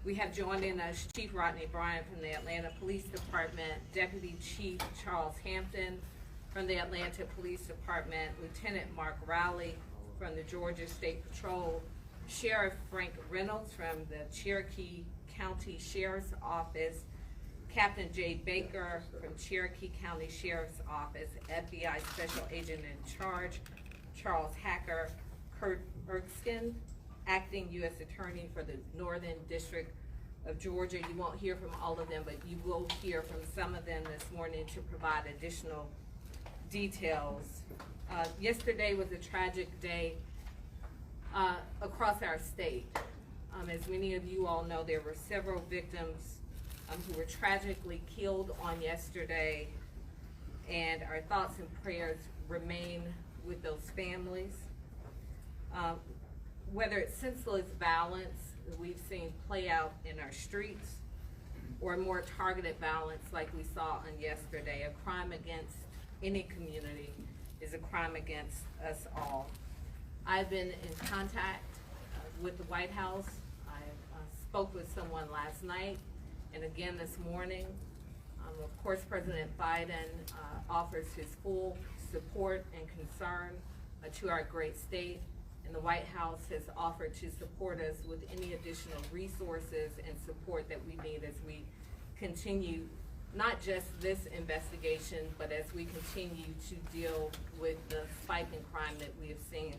We have joining us Chief Rodney Bryant from the Atlanta Police Department, Deputy Chief Charles Hampton from the Atlanta Police Department, Lieutenant Mark Rowley from the Georgia State Patrol, Sheriff Frank Reynolds from the Cherokee County Sheriff's Office, Captain Jay Baker from Cherokee County Sheriff's Office, FBI Special Agent in Charge Charles Hacker, Kurt Erskine, Acting U.S. Attorney for the Northern District of Georgia. You won't hear from all of them, but you will hear from some of them this morning to provide additional details. Yesterday was a tragic day across our state. As many of you all know, there were several victims who were tragically killed on yesterday, and our thoughts and prayers remain with those families. Whether it's senseless violence that we've seen play out in our streets, or more targeted violence like we saw on yesterday, a crime against any community is a crime against us all. I've been in contact with the White House. I spoke with someone last night and again this morning. Of course, President Biden offers his full support and concern to our great state, and the White House has offered to support us with any additional resources and support that we need as we continue not just this investigation, but as we continue to deal with the spike in crime that we have seen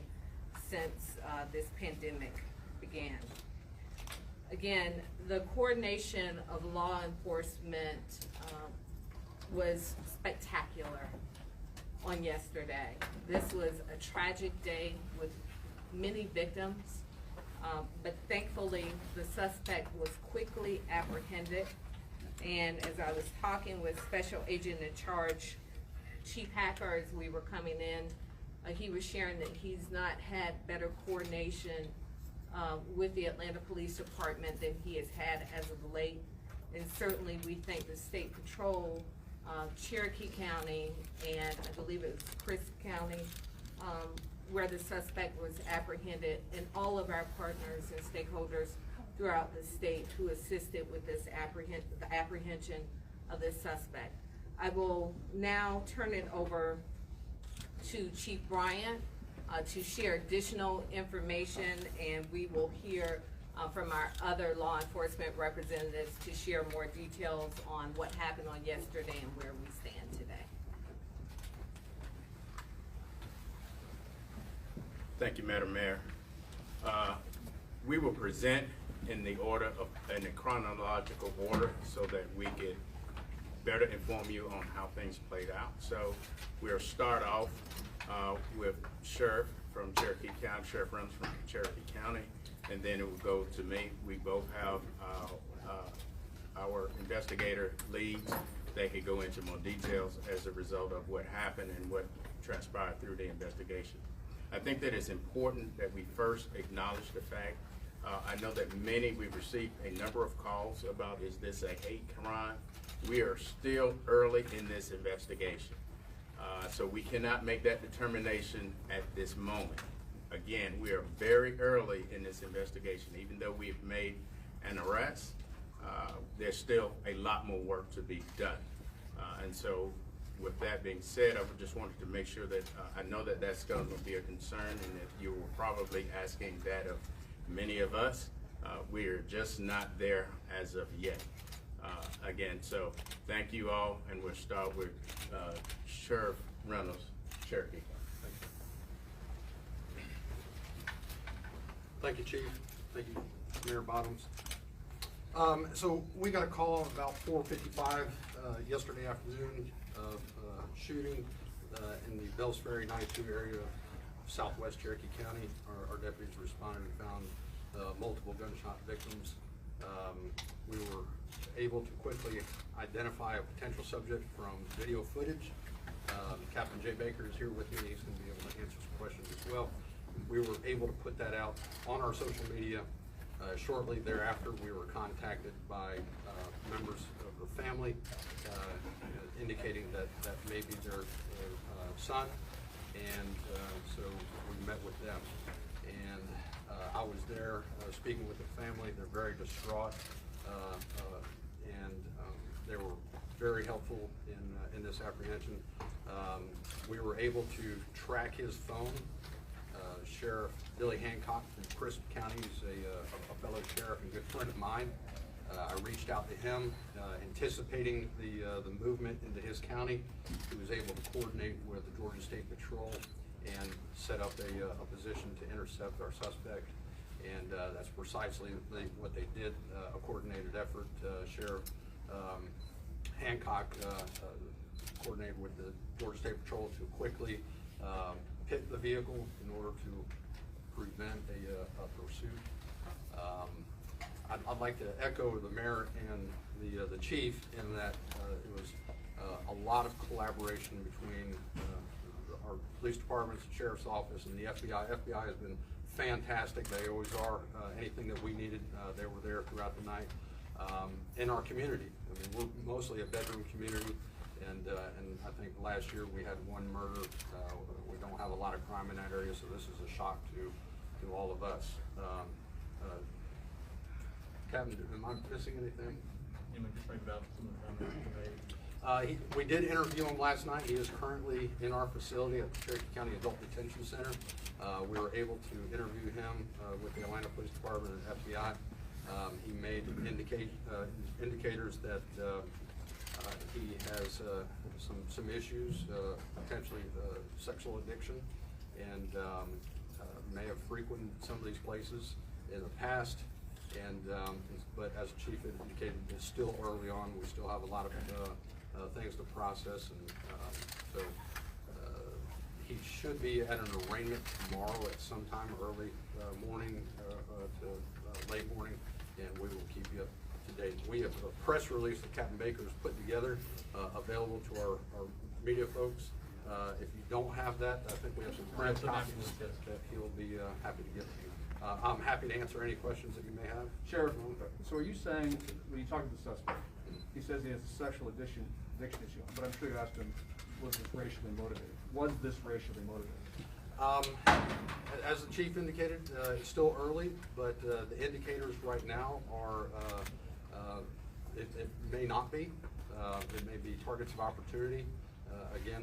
since this pandemic began. Again, the coordination of law enforcement was spectacular on yesterday. This was a tragic day with many victims, but thankfully the suspect was quickly apprehended. And as I was talking with Special Agent in Charge Chief Hacker as we were coming in, he was sharing that he's not had better coordination with the Atlanta Police Department than he has had as of late. And certainly we thank the State Patrol, Cherokee County, and I believe it was Crisp County, where the suspect was apprehended, and all of our partners and stakeholders throughout the state who assisted with this the apprehension of this suspect. I will now turn it over to Chief Bryant to share additional information, and we will hear from our other law enforcement representatives to share more details on what happened on yesterday and where we stand today. Thank you, Madam Mayor. We will present in the chronological order so that we can better inform you on how things played out. So we'll start off with Sheriff from Cherokee County, Sheriff Reynolds from Cherokee County, and then it will go to me. We both have our investigator leads. They could go into more details as a result of what happened and what transpired through the investigation. I think that it's important that we first acknowledge the fact. I know that we've received a number of calls about, is this a hate crime? We are still early in this investigation. So we cannot make that determination at this moment. Again, we are very early in this investigation. Even though we've made an arrest, there's still a lot more work to be done. And so with that being said, I just wanted to make sure that I know that that's going to be a concern, and that you were probably asking that of many of us. We are just not there as of yet. Again, so thank you all, and we'll start with Sheriff Reynolds, Cherokee. Thank you, Chief. Thank you, Mayor Bottoms. So we got a call about 4:55 yesterday afternoon of shooting in the Bells Ferry 92 area of southwest Cherokee County. Our deputies responded and found multiple gunshot victims. We were able to quickly identify a potential subject from video footage. Captain Jay Baker is here with me. He's going to be able to answer some questions as well. We were able to put that out on our social media. Shortly thereafter, we were contacted by members of the family indicating that may be their son, and so we met with them. And I was there speaking with the family. They're very distraught, and they were very helpful in this apprehension. We were able to track his phone. Sheriff Billy Hancock from Crisp County is a fellow sheriff and good friend of mine. I reached out to him, anticipating the movement into his county. He was able to coordinate with the Georgia State Patrol and set up a position to intercept our suspect. And that's precisely what they did, a coordinated effort. Sheriff Hancock coordinated with the Georgia State Patrol to quickly pit the vehicle in order to prevent a pursuit. I'd like to echo the mayor and the chief in that it was a lot of collaboration between our police departments, the sheriff's office, and the FBI. FBI has been fantastic. They always are. Anything that we needed, they were there throughout the night. In our community, I mean, we're mostly a bedroom community, and I think last year we had one murder. We don't have a lot of crime in that area, so this is a shock to all of us. Captain, am I missing anything? You know, just think about some of the comments you made. We did interview him last night. He is currently in our facility at the Cherokee County Adult Detention Center. We were able to interview him with the Atlanta Police Department and FBI. He made indicators that he has some issues, potentially sexual addiction, and may have frequented some of these places in the past. And but as the chief indicated, it's still early on. We still have a lot of things to process, and so he should be at an arraignment tomorrow at some time early morning to late morning, and we will keep you up to date. We have a press release that Captain Baker has put together, available to our media folks. If you don't have that, I think we have some print copies that he'll be happy to give to you. I'm happy to answer any questions that you may have. Sheriff, so are you saying, when you talk to the suspect, he says he has a sexual addiction issue, but I'm sure you asked him, was this racially motivated? Was this racially motivated? As the chief indicated, it's still early, but the indicators right now are, it may not be. It may be targets of opportunity. Again,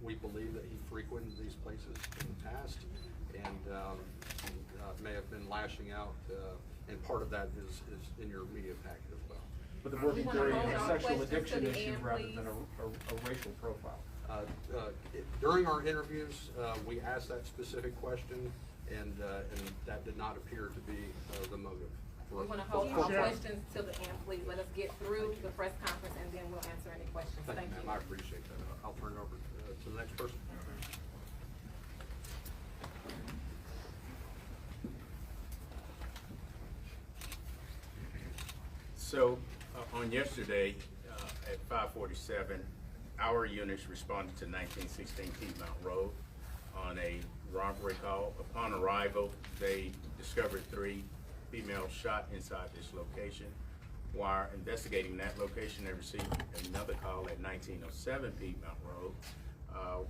we believe that he frequented these places in the past, and may have been lashing out, and part of that is in your media packet as well. But the working wanna theory hold is a on sexual questions addiction to the issue end, rather please. than a racial profile. During our interviews, we asked that specific question, and that did not appear to be the motive. We want to hold all questions till the end, please. Let us get through the press conference, and then we'll answer any questions. Thank Thank you, you. ma'am. I appreciate that. I'll turn it over to the next person. So, on yesterday, at 5:47, our units responded to 1916 Piedmont Road on a robbery call. Upon arrival, they discovered 3 females shot inside this location. While investigating that location, they received another call at 1907 Piedmont Road,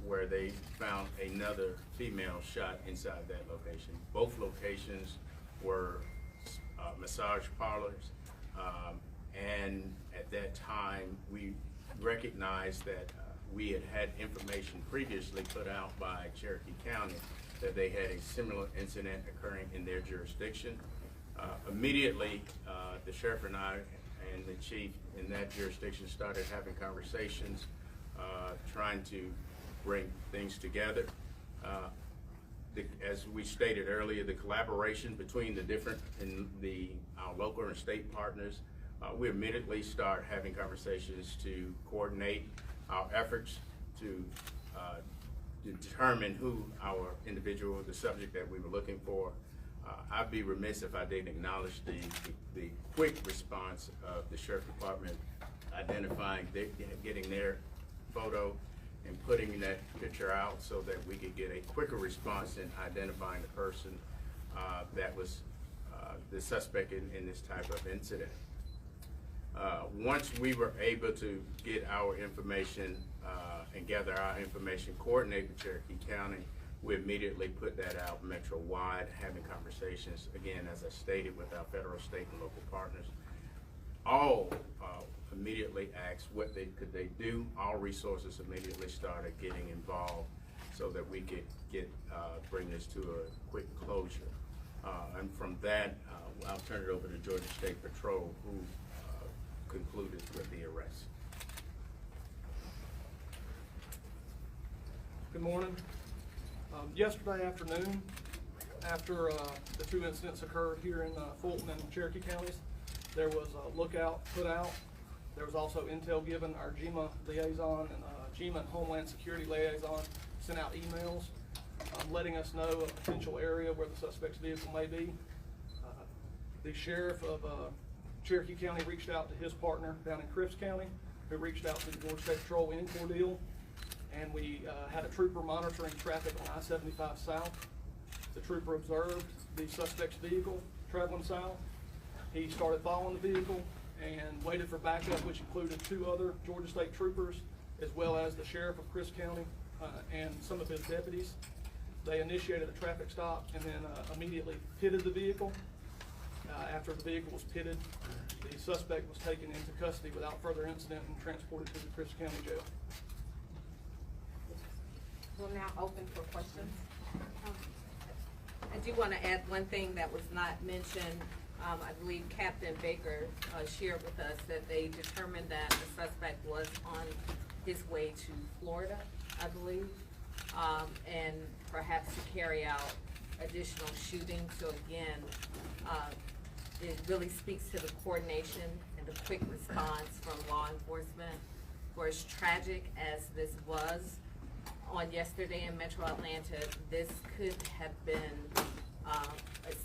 where they found another female shot inside that location. Both locations were massage parlors. And at that time, we recognized that we had information previously put out by Cherokee County that they had a similar incident occurring in their jurisdiction. Immediately, the sheriff and I and the chief in that jurisdiction started having conversations, trying to bring things together. As we stated earlier, the collaboration between the different our local and state partners, we immediately start having conversations to coordinate our efforts to determine who our individual, the subject that we were looking for. I'd be remiss if I didn't acknowledge the quick response of the sheriff department, identifying, getting their photo and putting that picture out so that we could get a quicker response in identifying the person that was the suspect in this type of incident. Once we were able to get our information and gather our information, coordinate with Cherokee County, We immediately put that out metro-wide, having conversations, again, as I stated, with our federal, state, and local partners. All immediately asked what could they do. All resources immediately started getting involved so that we could bring this to a quick closure. And from that, I'll turn it over to Georgia State Patrol, who concluded with the arrest. Good morning. Yesterday afternoon, after the two incidents occurred here in Fulton and Cherokee counties, there was a lookout put out. There was also intel given. Our GEMA liaison and GEMA and Homeland Security liaison sent out emails letting us know a potential area where the suspect's vehicle may be. The sheriff of Cherokee County reached out to his partner down in Cripps County, who reached out to the Georgia State Patrol in Cordele, and we had a trooper monitoring traffic on I-75 South. The trooper observed the suspect's vehicle traveling south. He started following the vehicle and waited for backup, which included 2 other Georgia State troopers, as well as the sheriff of Cripps County and some of his deputies. They initiated a traffic stop and then immediately pitted the vehicle. After the vehicle was pitted, the suspect was taken into custody without further incident and transported to the Cripps County Jail. We'll now open for questions. I do want to add one thing that was not mentioned. I believe Captain Baker shared with us that they determined that the suspect was on his way to Florida, I believe, and perhaps to carry out additional shootings. So again, it really speaks to the coordination and the quick response from law enforcement. For as tragic as this was on yesterday in Metro Atlanta, this could have been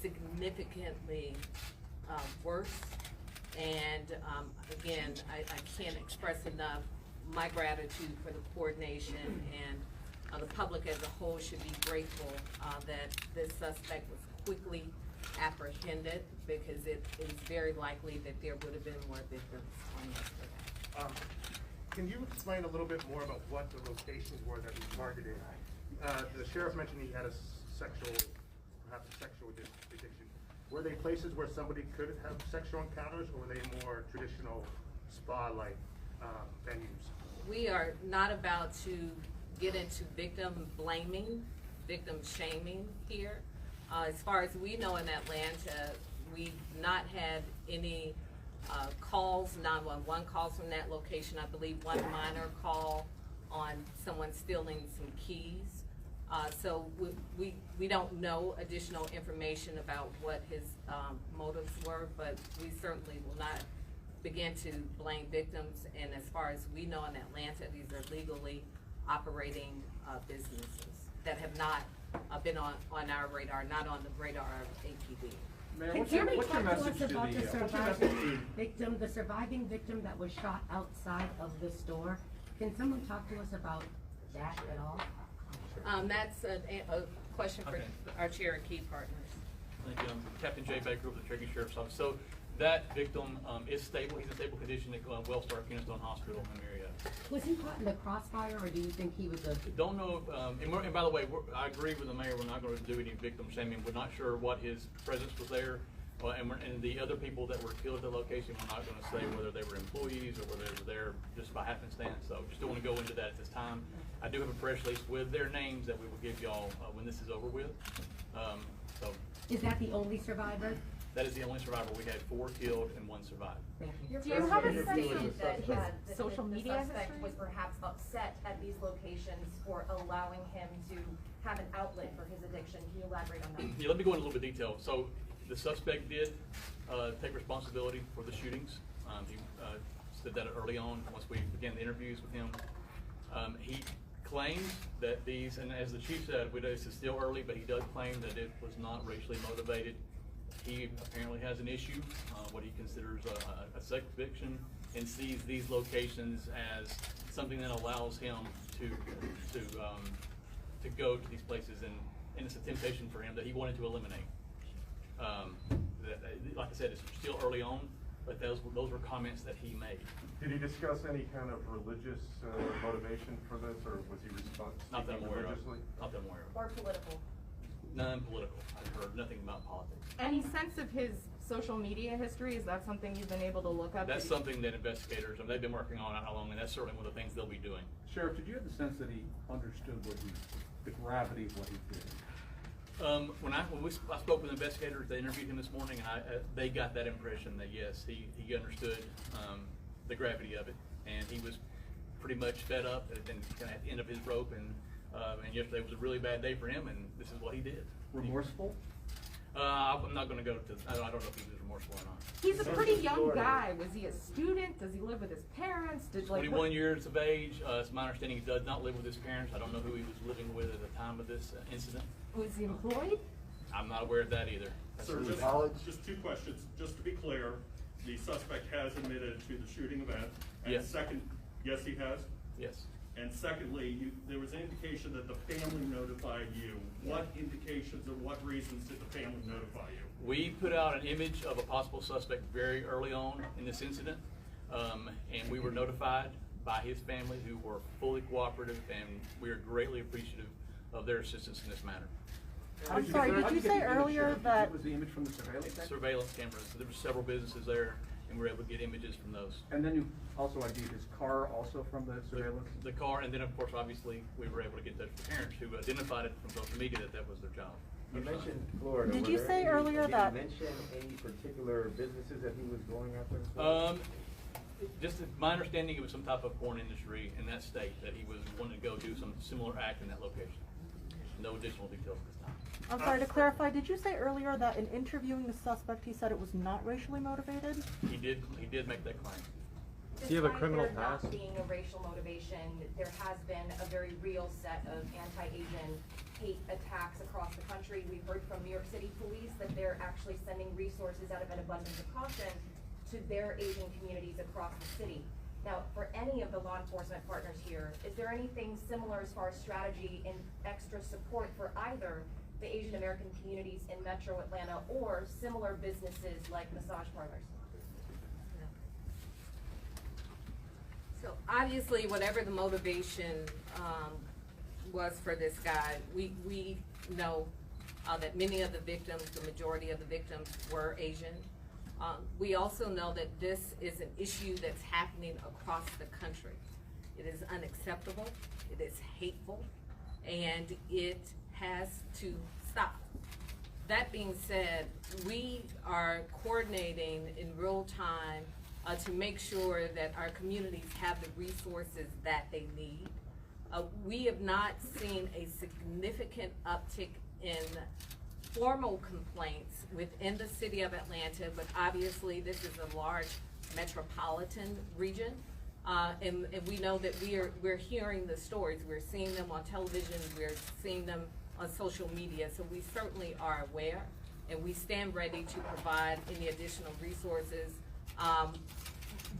significantly worse. And again, I can't express enough my gratitude for the coordination, and the public as a whole should be grateful that this suspect was quickly apprehended, because it is very likely that there would have been more victims on yesterday. Can you explain a little bit more about what the locations were that we targeted? The sheriff mentioned he had perhaps a sexual addiction. Were they places where somebody could have sexual encounters, or were they more traditional spa-like venues? We are not about to get into victim blaming, victim shaming here. As far as we know in Atlanta, we've not had any calls, 911 calls from that location. I believe one minor call on someone stealing some keys. So we don't know additional information about what his motives were, but we certainly will not begin to blame victims. And as far as we know in Atlanta, these are legally operating businesses that have not been on our radar, not on the radar of APD. Mayor, Can Jeremy what's your talk to message us to about the what's your message surviving to- victim, the surviving victim that was shot outside of the store? Can someone talk to us about that at all? That's a question for Okay. our Cherokee partners. Thank you. I'm Captain Jay Baker with the Cherokee Sheriff's Office. So that victim is stable. He's in stable condition at Wellstar Keystone Hospital in Marietta. Was he caught in the crossfire, or do you think he was a? Don't know, and by the way, I agree with the mayor, we're not going to do any victim shaming. We're not sure what his presence was there. And the other people that were killed at the location, we're not going to say whether they were employees or whether they were there just by happenstance. So just don't want to go into that at this time. I do have a press release with their names that we will give y'all when this is over with. So Is that the only survivor? that is the only survivor. We had 4 killed and 1 survived. Thank you. Do you have a His sense that suspect. social media suspect was perhaps upset at these locations for allowing him to have an outlet for his addiction? Can you elaborate on that? Yeah, let me go into a little bit of detail. So the suspect did take responsibility for the shootings. He said that early on once we began the interviews with him. He claims that these, and as the chief said, this is still early, but he does claim that it was not racially motivated. He apparently has an issue, what he considers a sex addiction, and sees these locations as something that allows him to go to these places, and it's a temptation for him that he wanted to eliminate. Like I said, it's still early on. but those were comments that he made. Did he discuss any kind of religious motivation for this, or was he Not that I'm speaking aware of. religiously? Not that I'm aware of. Or political? None political. I've heard nothing about politics. Any sense of his social media history? Is that something you've been able to look up? That's something that investigators, they've been working on how long, and that's certainly one of the things they'll be doing. Sheriff, did you have the sense that he understood the gravity of what he did? When I spoke with investigators, they interviewed him this morning, and they got that impression that yes, he understood the gravity of it, and he was pretty much fed up and kind of at the end of his rope, and yesterday was a really bad day for him, and this is what he did. Remorseful? I'm not going to go to. I don't know if he was remorseful or not. He's a pretty young guy. Was he a student? Does he live with his parents? 21 years of age. It's my understanding he does not live with his parents. I don't know who he was living with at the time of this incident. Was he employed? I'm not aware of that either. Sir, just two questions. Just to be clear, the suspect has admitted to the shooting event. And Yes. second, yes, he has. Yes. And secondly, there was an indication that the family notified you. What indications or what reasons did the family notify you? We put out an image of a possible suspect very early on in this incident, and we were notified by his family, who were fully cooperative, and we are greatly appreciative of their assistance in this matter. I'm sorry, did you say earlier that, Was the image from the surveillance? Surveillance cameras, there were several businesses there, and we were able to get images from those. And then you also ID'd his car also from the surveillance? The car, and then of course, obviously, we were able to get in touch with the parents who identified it from social media that was their child. You mentioned Florida. Did Were you there say any- earlier that- Did you mention any particular businesses that he was going after? Just my understanding, it was some type of porn industry in that state that he was wanting to go do some similar act in that location. No additional details at this time. I'm sorry, to clarify, did you say earlier that in interviewing the suspect, he said it was not racially motivated? He did make that claim. Do you have a criminal past? Despite there not being a racial motivation, there has been a very real set of anti-Asian hate attacks across the country. We've heard from New York City police that they're actually sending resources out of an abundance of caution to their Asian communities across the city. Now, for any of the law enforcement partners here, is there anything similar as far as strategy and extra support for either the Asian American communities in Metro Atlanta or similar businesses like massage parlors? So obviously, whatever the motivation was for this guy, we know that many of the victims, the majority of the victims, were Asian. We also know that this is an issue that's happening across the country. It is unacceptable, it is hateful, and it has to stop. That being said, we are coordinating in real time to make sure that our communities have the resources that they need. We have not seen a significant uptick in formal complaints within the city of Atlanta, but obviously this is a large metropolitan region. And we know that we're hearing the stories, we're seeing them on television, we're seeing them on social media, so we certainly are aware, and we stand ready to provide any additional resources.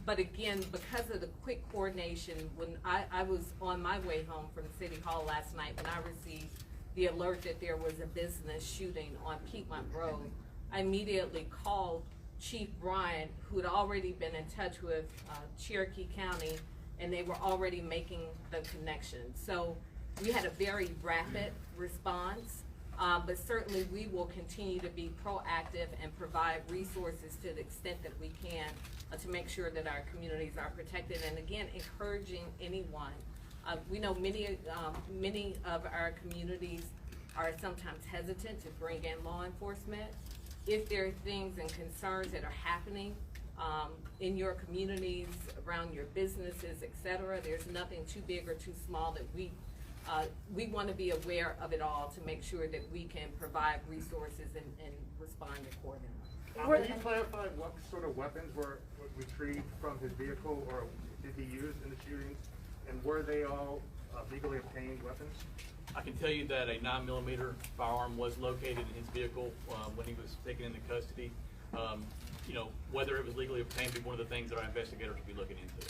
But again, because of the quick coordination, when I was on my way home from City Hall last night, when I received the alert that there was a business shooting on Piedmont Road, I immediately called Chief Bryant, who had already been in touch with Cherokee County, and they were already making the connection. So we had a very rapid response, but certainly we will continue to be proactive and provide resources to the extent that we can to make sure that our communities are protected. And again, encouraging anyone. We know many of our communities are sometimes hesitant to bring in law enforcement. If there are things and concerns that are happening in your communities, around your businesses, et cetera, there's nothing too big or too small that we want to be aware of it all to make sure that we can provide resources and respond accordingly. Can you clarify what sort of weapons were retrieved from his vehicle, or did he use in the shootings, and were they all legally obtained weapons? I can tell you that a 9mm firearm was located in his vehicle when he was taken into custody. You know, whether it was legally obtained would be one of the things that our investigators will be looking into.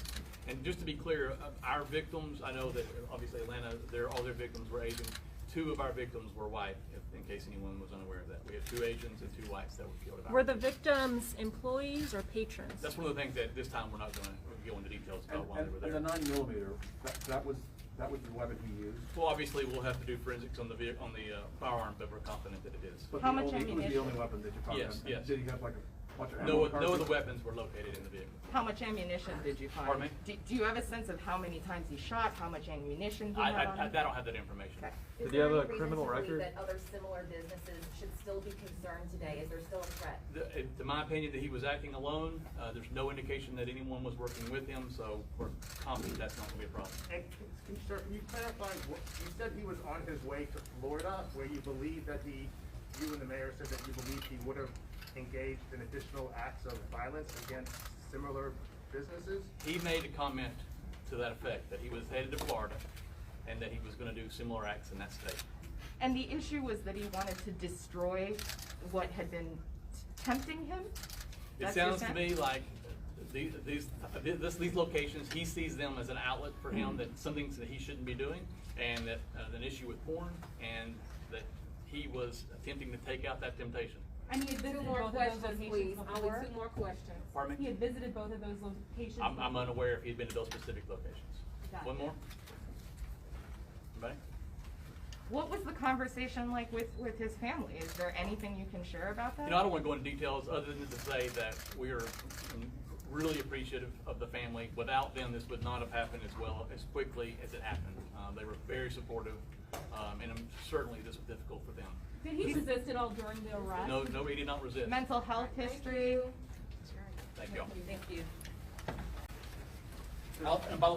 And just to be clear, our victims, I know that obviously Atlanta, all their victims were Asian. 2 of our victims were white, in case anyone was unaware of that. We have 2 Asians and 2 whites that were killed. at our Were the location. victims employees or patrons? That's one of the things that this time we're not gonna go into details about while they were there. And the 9mm, that was the weapon he used? Well, obviously, we'll have to do forensics on the firearm, but we're confident that it is. But How the much only- It was the ammunition? only weapon that you're talking Yes, about? yes. Did he have like a bunch of ammo? No other cartridges? weapons were located in the vehicle. How much ammunition did you find? Pardon me? Do you have a sense of how many times he shot, how much ammunition he I had on him? don't have that information. Okay. Is Did he there have any a reason criminal to believe record? that other similar businesses should still be concerned today? Is there still a threat? To my opinion, that he was acting alone. There's no indication that anyone was working with him, so we're confident that's not gonna be a problem. And sir, can you clarify, you said he was on his way to Florida, where you believe that you and the mayor said that you believe he would have engaged in additional acts of violence against similar businesses? He made a comment to that effect, that he was headed to Florida and that he was gonna do similar acts in that state. And the issue was that he wanted to destroy what had been tempting him? It That's your sounds to sense? me like these locations, he sees them as an outlet for him, that something that he shouldn't be doing, and that an issue with porn, and that he was attempting to take out that temptation. And he had 2 visited more both of those questions, please. locations Only before? 2 more questions. Pardon He me? had visited both of those locations? I'm before? unaware if he'd been to those specific locations. Got One it. more? Anybody? What was the conversation like with his family? Is there anything you can share about that? You know, I don't want to go into details other than to say that we are really appreciative of the family. Without them, this would not have happened as quickly as it happened. They were very supportive, and certainly this was difficult for them. Did he resist at all during the arrest? No, he did not resist. Mental health history? Thank you all. Thank you. And by the